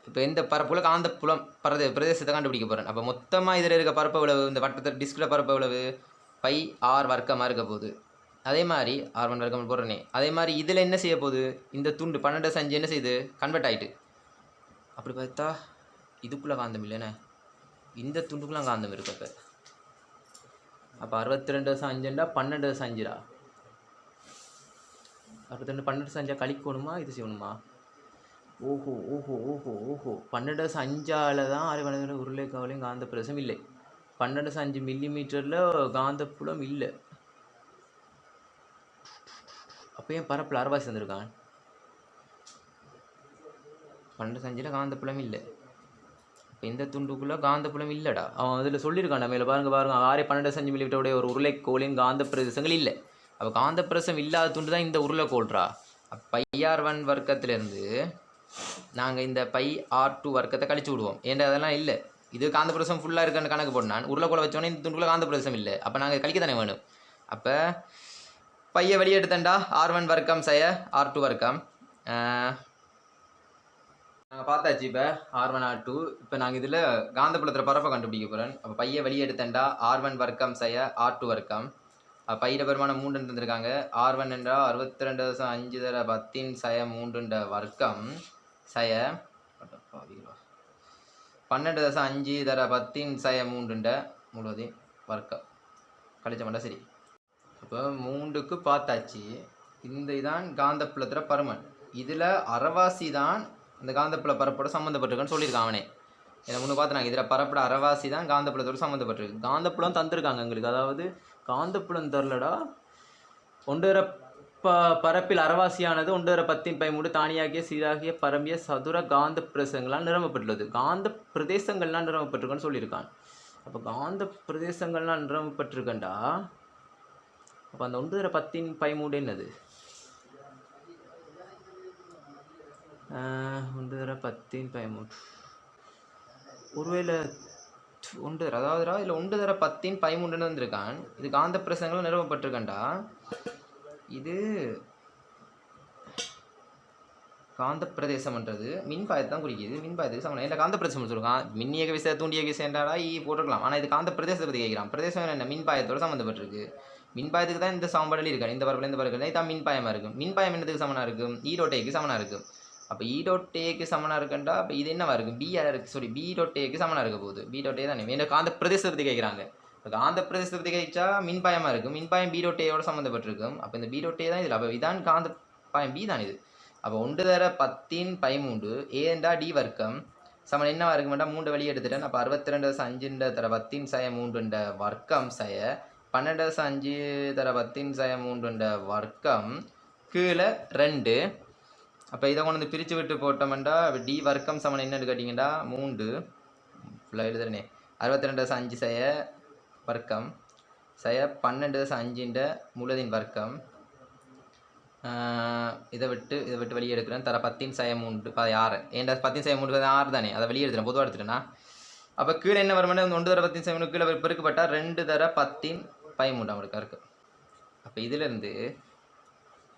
இப்போ எந்த பரப்புக்குள்ளே காந்தப்புலம் பிரதேசத்தை கண்டுபிடிக்க போகிறேன். அப்போ மொத்தமாக இதில் இருக்க பரப்பு எவ்வளவு இந்த வட்டத்தில் டிஸ்கில் பரப்பு எவ்வளவு πr வர்க்கமாக இருக்க போகுது. அதே மாதிரி R1 வர்க்கம் போடுறேனே. அதே மாதிரி இதில் என்ன செய்ய போகுது இந்த துண்டு 12.5 என்ன செய்யுது கன்வெர்ட் ஆகிட்டு. அப்படி பார்த்தா இதுக்குள்ளே காந்தம் இல்லைண்ணே இந்த துண்டுக்குலாம் காந்தம் இருக்கு. அப்போ 62.5 12.5 62 12.5 கழிக்கணுமா இது செய்யணுமா. ஓஹோ 12.5 தான் 6 உருளைக்கோளையும் காந்த பிரதேசம் இல்லை. 12.5 மில்லிமீட்டரில் காந்தப்புலம் இல்லை. அப்போ ஏன் பரப்பில் அரைவாசி தந்திருக்கான். 12.5 காந்தப்புலம் இல்லை. இப்போ இந்த துண்டுக்குள்ளே காந்தப்புலம் இல்லைடா. அவன் அதில் சொல்லியிருக்கான் மேலே பாருங்க 6.12 மில்லிமீட்டருடைய ஒரு உருளைக்கோளின் காந்த பிரதேசங்கள் இல்லை. அப்போ காந்த பிரதேசம் இல்லாத துண்டு தான் இந்த உருளைக்கோள்றா. அப்போ πr1 வர்க்கத்திலேருந்து நாங்கள் இந்த πr2 வர்க்கத்தை கழிச்சு விடுவோம். ஏன்னா அதெல்லாம் இல்லை. இது காந்த பிரதேசம் ஃபுல்லாக இருக்குன்னு கணக்கு போட்டான். உருளைக்கோளை வச்சோன்னே இந்த துண்டுக்குள்ளே காந்த பிரதேசம் இல்லை. அப்போ நாங்கள் கழிக்க தானே வேணும். அப்போ பையை வெளியே எடுத்தேன்டா r1 வர்க்கம் செய்ய r2 வர்க்கம் நாங்கள் பார்த்தாச்சு. இப்போ r1 r2 இப்போ நாங்கள் இதில் காந்தப்புலத்தில் பரப்பை கண்டுபிடிக்க போகிறேன். அப்போ பையை வெளியே எடுத்தேன்டா r1 வர்க்கம் செய்ய r2 வர்க்கம். பையிட பெருமானம் 3 இருந்திருக்காங்க. r1 என்றால் 62.5 தர 10 சய 3 வர்க்கம் சய 12.5 தர 10 சய 3 முழுவதையும் வர்க்கம் கழிச்ச மாட்டா. சரி, இப்போ 3க்கு பார்த்தாச்சு. இந்த இதான் காந்தப்புலத்தில் பருமன். இதில் அரைவாசி தான் இந்த காந்தப்புல பரப்போட சம்மந்தப்பட்டிருக்குன்னு சொல்லியிருக்கான் அவனே. இதை முன்னு பார்த்துனாங்க. இதில் பரப்போட அரைவாசி தான் காந்தப்புலத்தோடு சம்மந்தப்பட்டிருக்கு. காந்தப்புலம் தந்திருக்காங்க எங்களுக்கு. அதாவது காந்தப்புலம் தரலடா. 1 பரப்பில் அரைவாசியானது 1/10 தானியாகிய சீராகிய பரம்பிய சதுர காந்த பிரதேசங்களால் நிரம்பப்பட்டுள்ளது. காந்த பிரதேசங்கள்லாம் நிரம்பப்பட்டிருக்குன்னு சொல்லியிருக்கான். அப்போ காந்த பிரதேசங்கள்லாம் நிரம்பப்பட்டிருக்கண்டா. அப்போ அந்த 1/10 என்னது? 1/10 ஒருவேளை 1 அதாவதுடா இல்லை 1/10 வந்திருக்கான். இது காந்த பிரதேசங்களும் நிறுவப்பட்டிருக்கண்டா. இது காந்த பிரதேசம்ன்றது மின்பாயத்தை தான் குறிக்கிது. மின்பாயத்துக்கு சமம் இல்லை. காந்த பிரதேசம் சொல்லுவாங்க. மின்னியக விசை தூண்டியக விசைன்றாடா போட்டிருக்கலாம். ஆனால் இது காந்த பிரதேசத்தை பற்றி கேட்குறான். பிரதேசம் என்ன? மின்பாயத்தோடு சம்மந்தப்பட்டிருக்கு. மின்பாயத்துக்கு தான் இந்த சமன்பாடில் இருக்காது. இந்த பரப்பில் இந்த பரப்பில் இதான் மின்பாயமாக இருக்கும். மின்பாயம் என்னதுக்கு சமனாக இருக்கும்? E.A சமனாக இருக்கும். அப்போ E.A சமனாக இருக்குண்டா. அப்போ இது என்னவா இருக்கும்? B.A சமனாக இருக்க போகுது. B.A தானே இந்த காந்த பிரதேசத்தை பற்றி கேட்குறாங்க. காந்த பிரதேசத்தை பற்றி கேட்கச்சா மின்பாயமாக இருக்கும். மின்பாயம் B.A சம்மந்தப்பட்டிருக்கும். அப்போ இந்த B.A தான் இதில். அப்போ இதான் காந்த பாயம் B தான் இது. அப்போ 1/10 ஏண்டா டி வர்க்கம் சமன் என்னவா இருக்க மாட்டா 3 வெளியே எடுத்துட்டேன். அப்போ 62.5 தர 10 சய 3 வர்க்கம் சய 12.5 தர 10 சய 3 வர்க்கம் கீழே 2. அப்போ இதை கொண்டு வந்து பிரித்து விட்டு போட்டோம்டா டி வர்க்கம் சமன் என்னன்னு கேட்டிங்கடா 3 ஃபுல்லாக எழுதுறனே 62.5 சய வர்க்கம் சய 12.5 முழுதின் வர்க்கம். இதை விட்டு வெளியே எடுக்கிறேன். தர 10 சய 3 6 ஏன்டா 10 சய 3 6 தானே. அதை வெளியே எடுத்துறேன். பொதுவாக எடுத்துட்டேன்னா அப்போ கீழே என்ன வருமானே 1/10 சய 3 கீழே பெருக்கப்பட்டால் 2 தர 10 அவனுக்கு இருக்கு. அப்போ இதிலேருந்து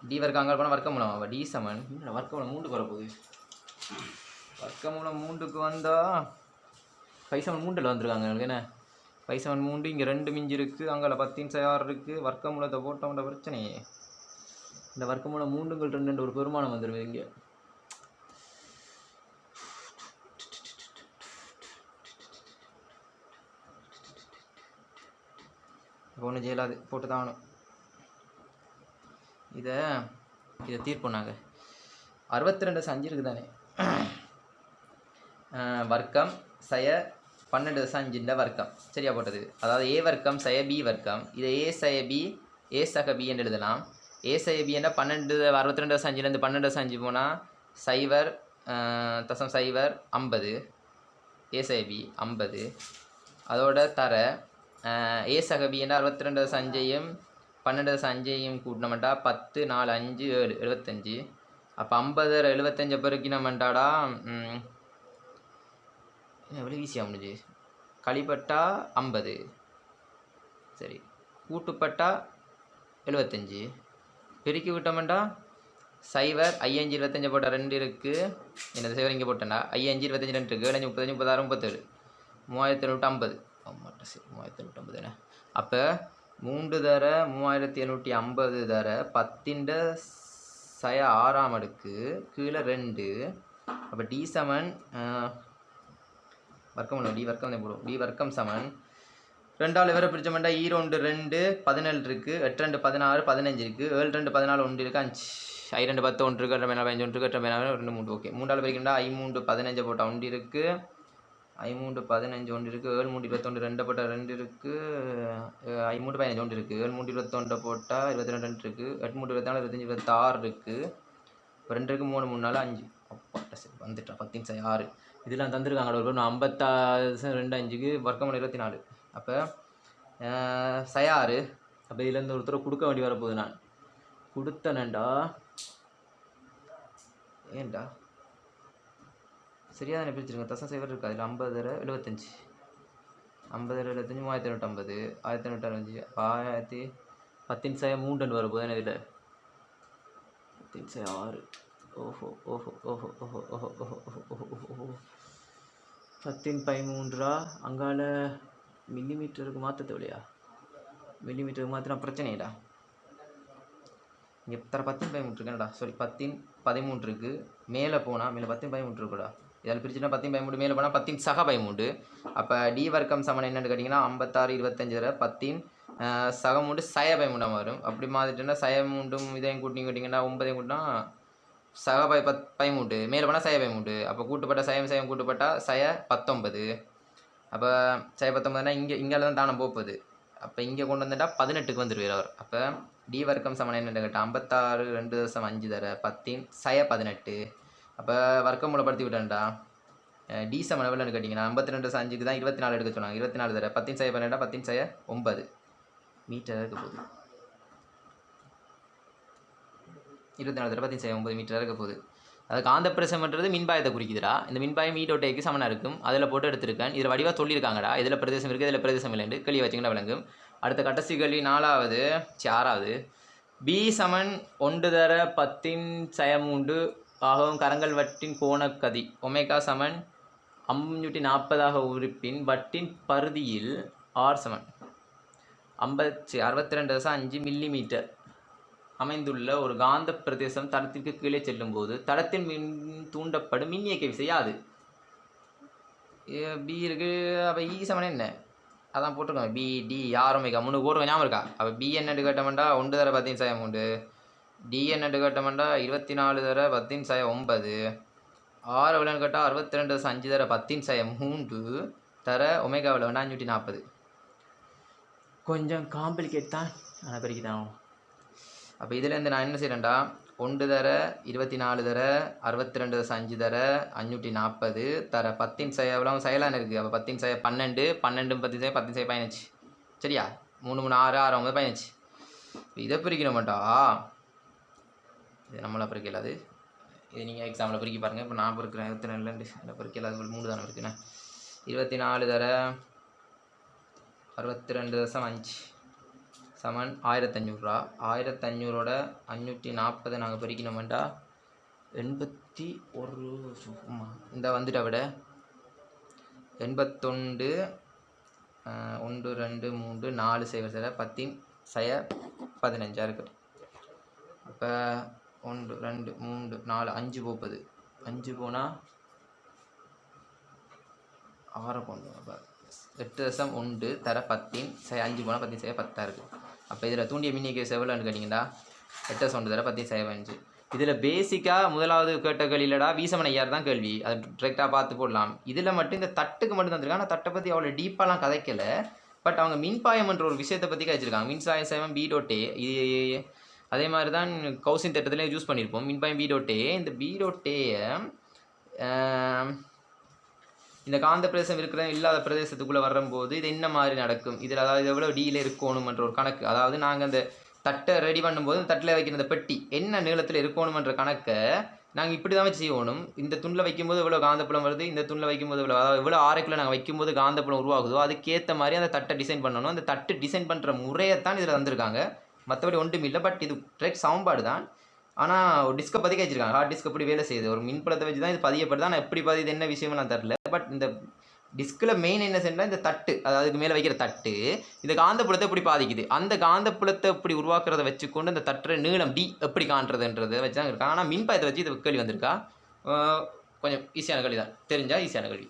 டி வர்க்கம் அங்கே போனால் வர்க்க மூலம் அவள் டி சமன் வர்க்க மூலம் 3க்கு வரப்போகுது. வர்க்க மூலம் 3க்கு வந்தால் 5 சமன் 3 வந்துருக்காங்க எனக்கு என்ன 5 சமன் 3 இங்கே 2 மிஞ்சி இருக்குது. அங்கே 10 சய 6 இருக்குது. வர்க்க மூலத்தை போட்டோம்ன்ற பிரச்சனையே. இந்த வர்க்க மூலம் 3 ஒரு பெருமானம் வந்துடுது இங்கே. இப்போ ஒன்றும் செய்யலாது போட்டு தான் ஆகணும். இதை தீர்ப்போம் நாங்கள் 62.5 இருக்குது தானே. வர்க்கம் சய 12.5 வர்க்கம் சரியா போட்டது. அதாவது ஏ வர்க்கம் சய பி வர்க்கம். இதை ஏ சய பி ஏ சக பி என்று எழுதலாம். ஏ சய பி என்ன 62.5 12.5 போனால் 0.50 ஏ சய பி 50. அதோட தர ஏ சக பி என்ன 62.5 12.5 கூட்டினோம்டா 10 4 5 7 75. அப்போ 50 75 பெருக்கினோம்டாடா எவ்வளோ ஈஸியாக முடிஞ்சு. கழிப்பட்டா 50 சரி கூட்டுப்பட்டா 75 பெருக்கி விட்டோம்டா 0 5 25 போட்டால் 2 இருக்குது. என்னது 0 இங்கே போட்டேன்டா 5 25 2 இருக்குது 7 5 30 36 37 3750 ஆமாட்டா சரி 3750 என்ன. அப்போ 3 தர 3750 தர 10 சய 6ஆம் அடுக்கு கீழே 2. அப்போ டி சமன் வர்க்கம் டி வர்க்கம் தான் போடும். டி வர்க்கம் சமன் 2ஆல் வேறு பிரிச்சோம்டா 2 2 17 இருக்குது 8 2 16 15 இருக்குது 7 2 14 1 இருக்குது 5 I 2 10 1 இருக்குது 15 1 இருக்குது 2 3 ஓகே 3ஆல் பிரிக்கண்டா I 3 15 போட்டால் 1 இருக்குது I 3 15 1 இருக்குது 7 3 21 2 போட்டால் 2 இருக்குது I 3 15 1 இருக்குது 7 3 21 போட்டால் 22 2 இருக்குது 8 3 24 25 26 இருக்குது. இப்போ 2 இருக்குது 3 3 4 5 அப்பா சரி வந்துட்டா 10 6 இதெல்லாம் தந்துருக்காங்க ஒரு 56.25க்கு வர்க்கமூலம் 24. அப்போ சயாறு. அப்போ இதுலேருந்து ஒருத்தர் கொடுக்க வேண்டி வரப்போகுது. நான் கொடுத்தனேண்டா ஏன்டா சரியாக தானே பிரிச்சிருங்க. தசம் சேவர் இருக்குது அதில் 50/75 50/75 3950 1965 10 3 வரப்போகுது. இதில் 10 6 ஓஹோ ஓஹோ ஓஹோ ஓஹோ ஓஹோ ஓஹோ ஓஹோ ஓஹோ ஓஹோ 10/13 அங்கால மில்லிமீட்டருக்கு மாற்ற தேவையா? மில்லிமீட்டருக்கு மாற்றினா பிரச்சனைடா. இங்கே 10/13 இருக்குடா. சாரி 10/13 இருக்குது. மேலே போனால் மேலே 10/13 இருக்குடா. இதில் பிரிச்சுனா 10/13 மேலே போனால் 10 அப்போ டி வர்க்கம் சமன் என்னென்னு கேட்டிங்கன்னா 56/25 10 சக3 வரும். அப்படி மாதிரிட்டுன்னா சய3 இதையும் கூட்டிங்க கேட்டிங்கன்னா 9 கூட்டினா சக 13 மேலே போனால் சய 13. அப்போ கூட்டுப்பட்ட சயம் கூட்டுப்பட்டா சய 19. அப்போ சய 19னா இங்கே தான் தானே போகுது. அப்போ இங்கே கொண்டு வந்துட்டா 18க்கு வந்துடுவார் அவர். அப்போ டி வர்க்கம் சமன் என்னென்னு கேட்டால் 56.2.5 தர 10 சய 18. அப்போ வர்க்கம் மூலப்படுத்தி விட்டேன்டா. டி சமன் எவ்வளோன்னு கேட்டிங்கன்னா 52.5க்கு தான் 24 எடுக்க சொன்னாங்க. 24 தர 10 சய 18 10 சய 9 மீட்டர் இருக்க போகுது. 24 தர 10 சய 9 மீட்டர் இருக்க போகுது. அது காந்த பிரதேசம்ன்றது மின்பாயத்தை குறிக்குதுடா. இந்த மின்பாயம் ஈட்டோட்டைக்கு சமனாக இருக்கும். அதில் போட்டு எடுத்திருக்கேன். இதில் வடிவாக சொல்லியிருக்காங்கடா. இதில் பிரதேசம் இருக்குது, இதில் பிரதேசம் இல்லைன்னு கேள்வி வச்சிங்கன்னா விளங்கும். அடுத்த கடைசி கேள்வி 4வது 6வது. பி சமன் 1 தர 10 சய 3 ஆகவும் கரங்கள் வட்டின் கோணக்கதி ஒமேகா சமன் 540 உறுப்பின் வட்டின் பருதியில் ஆர் சமன் 62.5 மில்லிமீட்டர் அமைந்துள்ள ஒரு காந்த பிரதேசம் தடத்திற்கு கீழே செல்லும் போது தடத்தின் மின் தூண்டப்படும் மின் இயக்க விசை யாது? பி இருக்கு. அப்போ இ சமன் என்ன அதான் போட்டிருக்கோம். பி டி ஆர் ஒமேகா 3 போட்டுருக்கோம். ஞாபகம் இருக்கா? அப்போ பி என்னட்டு கேட்டோம்டா 1 தர 10 சய 3. டி என்னட்டு கேட்டோம்டா 24 தர 10 சய 9. ஆர் எவ்வளோன்னு கேட்டால் 62.5 தர 10 சய 3 தர ஒமேகா எவ்வளோ 540. கொஞ்சம் காம்ப்ளிகேட் தான், ஆனால் பெருக்கிதான். அப்போ இதுலேருந்து நான் என்ன செய்கிறேன்டா 1 தர 24 தர 62.5 தர 540 தர 10 சய எவ்வளோ சயலான இருக்குது. அப்போ 10 சய 12 12 10 சய 10 சய 15. சரியா? 3 3 6 6 9 15. இதை பிரிக்கணுமாட்டா? இது நம்மளால் பிரிக்கலாது. இது நீங்கள் எக்ஸாமில் பிரிக்கி பாருங்கள். இப்போ நான் பிரிக்கிறேன் 24 இல்லை பிரிக்கலாது 3 தானே இருக்குண்ணே. 24 தர 62.5 சமன் 1500. 1500 540 நாங்கள் பிரிக்கணுமெண்டா 81 இந்த வந்துட்டா விட 81 1 2 3 4 சைவர் சர 10 சய 15 இருக்குது. அப்போ 1 2 3 4 5 போகுது. 5 போனால் 6 போகணும். அப்போ 8.1 தர 10 சய 5 போனால் 10 சய 10 இருக்குது. அப்போ இதில் தூண்டிய மின்னியக்க செவ்வளோன்னு கேட்டிங்கன்னா 8.1 தர 10 சய 5. இதில் பேசிக்காக முதலாவது கேட்ட கேள்வியிலடா வீசமன் ஐயார் தான் கேள்வி. அது டிரெக்டாக பார்த்து போடலாம். இதில் மட்டும் இந்த தட்டுக்கு மட்டும் தந்துருக்காங்க. ஆனால் தட்டை பற்றி அவ்வளோ டீப்பாலாம் கதைக்கலை. பட் அவங்க மின்பாயம்ன்ற ஒரு விஷயத்தை பற்றி கழிச்சிருக்காங்க. மின்சாய சேவம் பி.ஏ. இது அதே மாதிரி தான் கௌசின் திட்டத்தில் யூஸ் பண்ணியிருப்போம். மின்பாயம் பி.ஏ. இந்த பி.ஏ இந்த காந்த பிரதேசம் இருக்கிற இல்லாத பிரதேசத்துக்குள்ளே வரும்போது இது என்ன மாதிரி நடக்கும், இதில் அதாவது எவ்வளோ டியில் இருக்கணுமன்ற ஒரு கணக்கு. அதாவது நாங்கள் அந்த தட்டை ரெடி பண்ணும்போது தட்டில் வைக்கிற அந்த பெட்டி என்ன நீளத்தில் இருக்கணுமன்ற கணக்கை நாங்கள் இப்படி தான் வச்சு செய்யணும். இந்த துண்டில் வைக்கும்போது எவ்வளோ காந்தப்புலம் வருது, இந்த துண்டில் வைக்கும்போது எவ்வளோ, அதாவது எவ்வளோ ஆரைக்குள்ளே நாங்கள் வைக்கும்போது காந்தப்புலம் உருவாகுதோ அதுக்கேற்ற மாதிரி அந்த தட்டை டிசைன் பண்ணணும். அந்த தட்டு டிசைன் பண்ணுற முறையைத்தான் இதில் தந்திருக்காங்க. மற்றபடி ஒன்றும் இல்லை. பட் இது ட்ரெக் சமன்பாடு தான். ஆனால் ஒரு டிஸ்கை பதிக்க வச்சிருக்காங்க. ஹார்ட் டிஸ்க் எப்படி வேலை செய்யுது, ஒரு மின்புலத்தை வச்சு தான் இது பதியப்படுது. ஆனால் எப்படி பதியுது என்ன விஷயமும் நான் தரல. பட் இந்த டிஸ்கில் மெயின் என்ன செய்யணும், இந்த தட்டு, அதாவது அதுக்கு மேலே வைக்கிற தட்டு இந்த காந்தப்புலத்தை எப்படி பாதிக்குது, அந்த காந்தப்புலத்தை எப்படி உருவாக்குறத வச்சுக்கொண்டு அந்த தட்டுற நீளம் டி எப்படி காண்றதுன்றதை வச்சு தான் இருக்காங்க. ஆனால் மின்பாயத்தை வச்சு இது கேள்வி வந்திருக்கா. கொஞ்சம் ஈஸியான கேள்வி தான், தெரிஞ்சால் ஈஸியான கேள்வி.